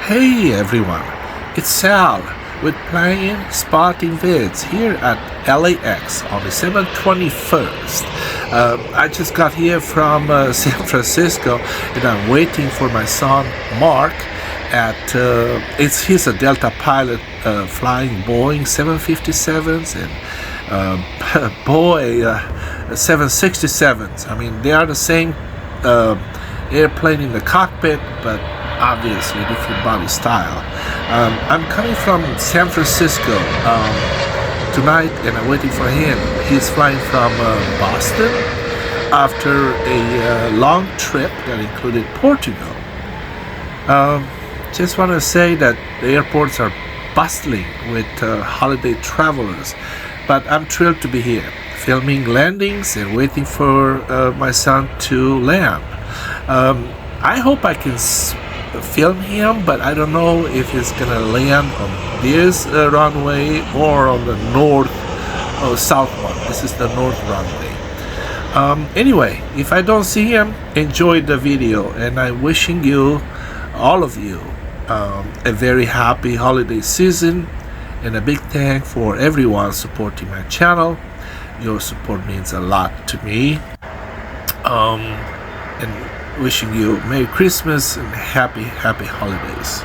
Hey everyone, it's Sal with Playing Spotting Vids here at LAX on December 21st. I just got here from San Francisco and I'm waiting for my son Mark he's a Delta pilot flying Boeing 757s and Boeing 767s. I mean, they are the same airplane in the cockpit, but obviously different body style. I'm coming from San Francisco tonight and I'm waiting for him. He's flying from Boston after a long trip that included Portugal. Just want to say that the airports are bustling with holiday travelers, but I'm thrilled to be here, filming landings and waiting for my son to land. I hope I can film him, but I don't know if he's gonna land on this runway or on the north or south one. This is the north runway. Anyway, if I don't see him, enjoy the video, and I'm wishing you, all of you, a very happy holiday season, and a big thank for everyone supporting my channel. Your support means a lot to me. And wishing you Merry Christmas and happy holidays.